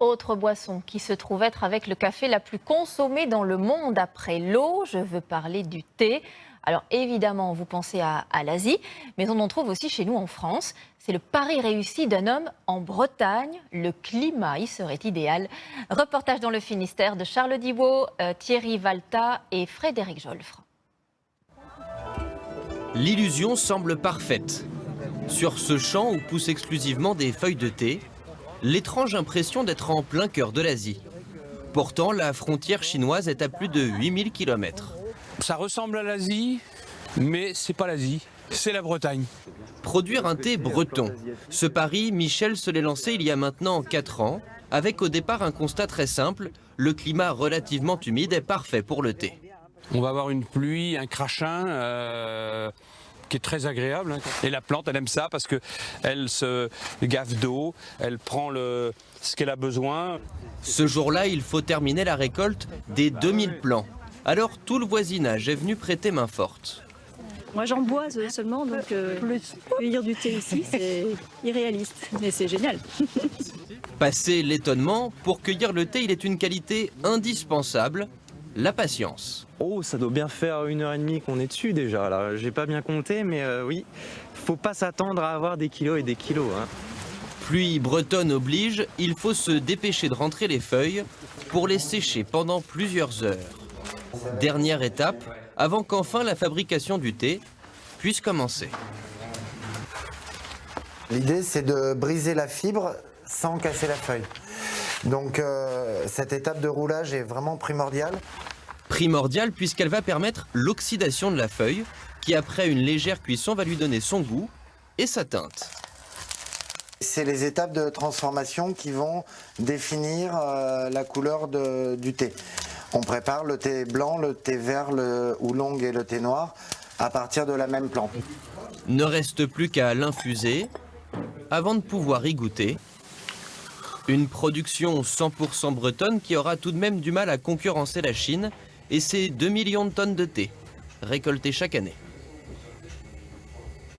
Autre boisson qui se trouve être avec le café la plus consommée dans le monde après l'eau, je veux parler du thé. Alors évidemment, vous pensez à l'Asie, mais on en trouve aussi chez nous en France. C'est le pari réussi d'un homme en Bretagne. Le climat y serait idéal. Reportage dans le Finistère de Charles Dibaud, Thierry Valta et Frédéric Jolfre. L'illusion semble parfaite. Sur ce champ où poussent exclusivement des feuilles de thé, l'étrange impression d'être en plein cœur de l'Asie. Pourtant, la frontière chinoise est à plus de 8000 km. Ça ressemble à l'Asie, mais c'est pas l'Asie, c'est la Bretagne. Produire un thé breton. Ce pari, Michel se l'est lancé il y a maintenant 4 ans, avec au départ un constat très simple, le climat relativement humide est parfait pour le thé. On va avoir une pluie, un crachin qui est très agréable. Et la plante, elle aime ça parce qu'elle se gave d'eau, elle prend ce qu'elle a besoin. Ce jour-là, il faut terminer la récolte des 2000 plants. Alors tout le voisinage est venu prêter main forte. Moi j'en bois seulement, donc cueillir du thé ici c'est irréaliste, mais c'est génial. Passé l'étonnement, pour cueillir le thé, il est une qualité indispensable, la patience. Oh, ça doit bien faire 1h30 qu'on est dessus déjà. Là, j'ai pas bien compté, mais oui, faut pas s'attendre à avoir des kilos et des kilos. Hein. Pluie bretonne oblige, il faut se dépêcher de rentrer les feuilles pour les sécher pendant plusieurs heures. Dernière étape, avant qu'enfin la fabrication du thé puisse commencer. L'idée, c'est de briser la fibre sans casser la feuille. Donc cette étape de roulage est vraiment primordiale. Primordiale puisqu'elle va permettre l'oxydation de la feuille, qui après une légère cuisson va lui donner son goût et sa teinte. C'est les étapes de transformation qui vont définir la couleur du thé. On prépare le thé blanc, le thé vert, le oolong et le thé noir à partir de la même plante. Ne reste plus qu'à l'infuser avant de pouvoir y goûter. Une production 100% bretonne qui aura tout de même du mal à concurrencer la Chine et ses 2 millions de tonnes de thé récoltées chaque année.